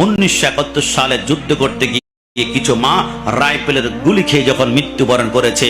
1971 সালে যুদ্ধ করতে গিয়ে কিছু মা রাইফেলের গুলি খেয়ে যখন মৃত্যুবরণ করেছে,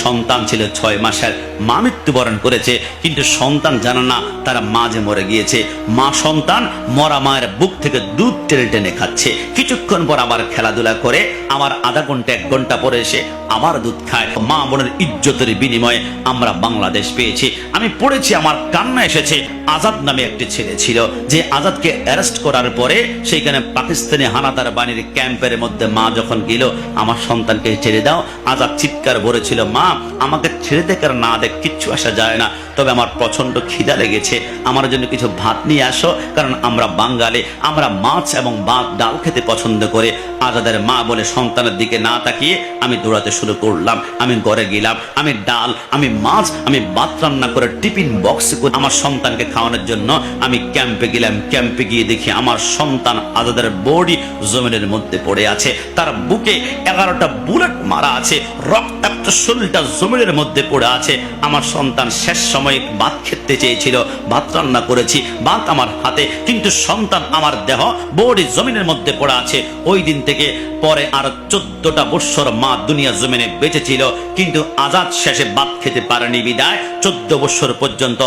সন্তান ছিল 6 মাসের, মা মৃত্যুবরণ করেছে, কিন্তু সন্তান জানে না তার মা যে মরে গিয়েছে। মা সন্তান মরা মায়ের বুক থেকে দুধ টেনে টেনে খাচ্ছে। কিছুক্ষণ পর আবার খেলাধুলা করে আমার আধা ঘন্টা 1 ঘন্টা পরে এসে আবার দুধ খায়। মা বোনের ইজ্জতের বিনিময়ে আমরা বাংলাদেশ পেয়েছি। আমি পড়েছি, আমার কান্না এসেছে। আজাদ নামে একটি ছেলে ছিল, যে আজাদকে অ্যারেস্ট করার পরে সেইখানে পাকিস্তানি হানাদার বাহিনীর ক্যাম্পের মধ্যে মা যখন গেল, আমার সন্তানকে ছেড়ে দাও, আজাদ চিৎকার ভরেছিল, মা আমাকে ছেড়ে দেখ আর না দেখ কিচ্ছু আসা যায় না, তবে আমার প্রচন্ড খিদা লেগেছে, আমার জন্য কিছু ভাত নিয়ে আসো, কারণ আমরা বাঙালি, আমরা মাছ এবং ভাত ডাল খেতে পছন্দ করে। আজাদের মা বলে সন্তানের দিকে না তাকিয়ে আমি দৌড়াতে শুরু করলাম। আমি ঘরে গেলাম, আমি ডাল, আমি মাছ, আমি ভাত রান্না করে টিফিন বক্সে করে আমার সন্তানকে খাওয়ানোর জন্য আমি ক্যাম্পে গেলাম। ক্যাম্পে গিয়ে দেখি আমার সন্তান আজাদের বডি জমিনের মধ্যে পড়ে আছে, তার বুকে 11টা বুলেট মারা আছে, রক্তাক্ত শরীরটা জমিনের মধ্যে পড়ে আছে। আমার সন্তান শেষ সময়ে ভাত খেতে চেয়েছিল, ভাত রান্না করেছি, ভাত আমার হাতে, কিন্তু সন্তান আমার দেহ বডি জমিনের মধ্যে পড়ে আছে। ওই দিন থেকে পরে আর 14টা বছর মা দুনিয়া জমিনে বেঁচে ছিল, কিন্তু আজাদ শেষে ভাত খেতে পারেনি বিদায় 14 বছর পর্যন্ত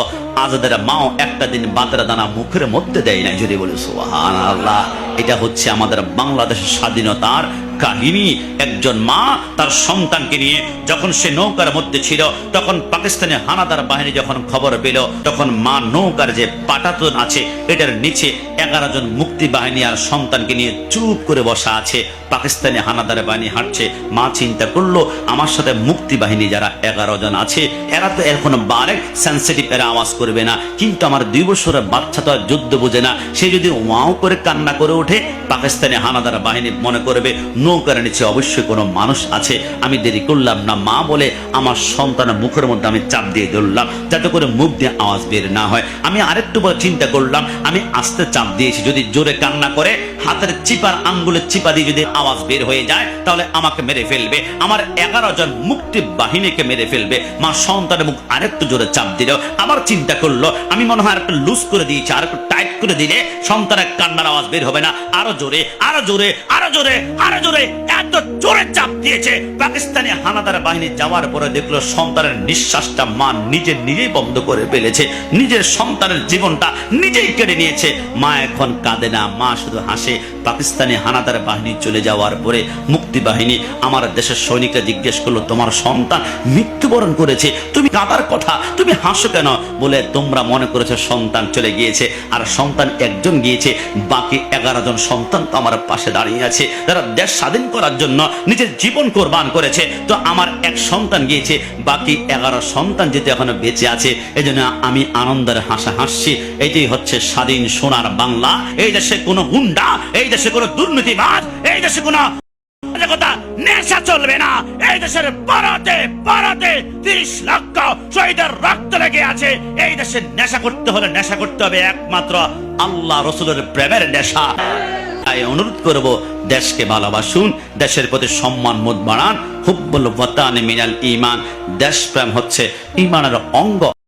আজাদের মাও একটা দিন ভাতের দানা মুখের মধ্যে দেয় নাই। যদি বলি সুবহানাল্লাহ। এটা হচ্ছে আমাদের বাংলাদেশের স্বাধীনতার কাহিনী। একজন মা তার সন্তানকে নিয়ে যখন সে নৌকার মধ্যে ছিল, তখন পাকিস্তানি হানাদার বাহিনী যখন খবর পেল, তখন মা নৌকার যে পাটাতন আছে এটার নিচে 11 জন মুক্তি বাহিনী আর সন্তানকে নিয়ে চুপ করে বসা আছে। পাকিস্তানি হানাদার বাহিনী হাঁটছে। মা চিন্তা করলো, আমার সাথে মুক্তি বাহিনী যারা 11 জন আছে, এরা তো এখন বারেক সেন্সিটিভ, এরা আওয়াজ করবে না, কিন্তু আমার 2 বছরের বাচ্চা তো আর যুদ্ধ বোঝে না, সে যদি ওয়াও করে কান্না করে ওঠে, পাকিস্তানি হানাদার বাহিনী মনে করবে নৌকার নিচে অবশ্যই কোনো মানুষ আছে। আমি দেরি করলাম না, মা বলে আমার সন্তানের মুখের মধ্যে আমি চাপ দিয়ে ধরলাম, যাতে করে মুখ দিয়ে আওয়াজ বের না হয়। আমি আরেকটু পরে চিন্তা করলাম, আমি আস্তে চাপ দিয়েছি, যদি জোরে কান্না করে হাতের চিপার আঙ্গুলের চিপা দিয়ে যদি আওয়াজ বের হয়ে যায়, তাহলে আমাকে মেরে ফেলবে, আমার 11 জন মুক্তি বাহিনীকে মেরে ফেলবে। মা সন্তানের মুখ আরেকটু জোরে চাপ দিল। আবার চিন্তা করলো, আমি মনে হয় আরেকটু লুজ করে দিয়েছি, আরেকটু টাইট করে দিলে সন্তানের কান্নার আওয়াজ বের হবে না। আরো জোরে, আরো জোরে, আরো জোরে, আরো জোরে, এত জোরে চাপ দিয়েছে। পাকিস্তানি হানাদার বাহিনী যাওয়ার পরে দেখলো সন্তানের নিঃশ্বাসটা মা নিজেই বন্ধ করে ফেলেছে, নিজের সন্তানের জীবনটা নিজেই কেড়ে নিয়েছে। মা এখন কাঁদে না, মা শুধু হাসে। পাকিস্তানি হানাদার বাহিনী চলে যাওয়ার পরে মুক্তি বাহিনী আমার দেশের সৈনিকরা জিজ্ঞেস করলো, তোমার সন্তান মৃত্যুবরণ করেছে, তুমি কাঁদার কথা, তুমি হাসো কেন? বলে, তোমরা মনে করেছো সন্তান চলে গিয়েছে, আর সন্তান একজন গিয়েছে, বাকি 11 জন সন্তান তো আমার পাশে দাঁড়িয়ে আছে, যারা দেশ স্বাধীন করার জন্য নিজের জীবন কোরবান করেছে। তো আমার এক সন্তান গিয়েছে, বাকি 11 সন্তান যেতে এখনো বেঁচে আছে। এই জন্য আমি আনন্দের হাসা হাসছি। এটাই হচ্ছে স্বাধীন সোনার বাংলা। এই দেশে কোনো গুন্ডা, এই দেশে কোনো দুর্নীতিবাজ, এই দেশে কোনো নেশা চলবে না। এই দেশের ভারতে 30 লক্ষ শহীদের রক্ত লেগে আছে। এই দেশে নেশা করতে হলে নেশা করতে হবে একমাত্র আল্লাহ রসুলের প্রেমের নেশা। তাই অনুরোধ করব, দেশকে ভালোবাসুন, দেশের প্রতি সম্মান বোধ বাড়ান। হুব্বুল ওয়াতানি মিনাল ঈমান। দেশপ্রেম হচ্ছে ঈমানের অঙ্গ।